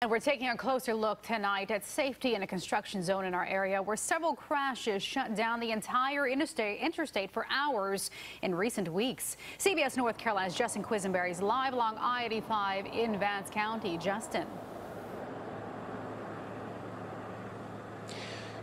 And we're taking a closer look tonight at safety in a construction zone in our area where several crashes shut down the entire interstate for hours in recent weeks. CBS North Carolina's Justin Quisenberry is live along I-85 in Vance County. Justin.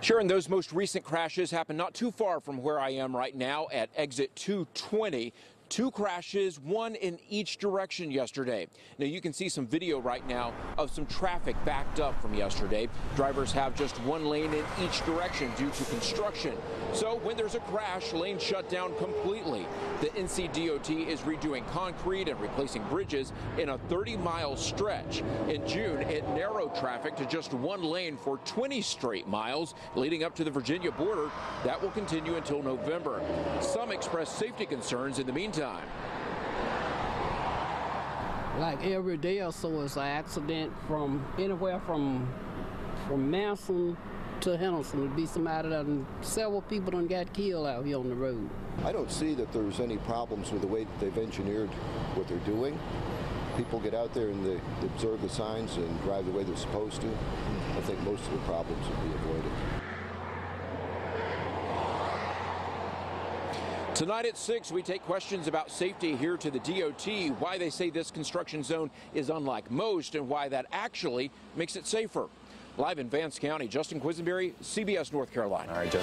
Sharon, those most recent crashes happened not too far from where I am right now at exit 220. Two crashes, one in each direction yesterday. Now you can see some video right now of some traffic backed up from yesterday. Drivers have just one lane in each direction due to construction. So when there's a crash, lanes shut down completely. The NCDOT is redoing concrete and replacing bridges in a 30-mile stretch. In June, it narrowed traffic to just one lane for 20 straight miles leading up to the Virginia border. That will continue until November. Some expressed safety concerns in the meantime. Like every day or so is an accident from anywhere from Manson to Henderson. Would be somebody that several people done got killed out here on the road. I don't see that there's any problems with the way that they've engineered what they're doing. People get out there and they observe the signs and drive the way they're supposed to. I think most of the problems would be avoided. Tonight at 6, we take questions about safety here to the DOT, why they say this construction zone is unlike most, and why that actually makes it safer. Live in Vance County, Justin Quisenberry, CBS North Carolina. All right, Justin.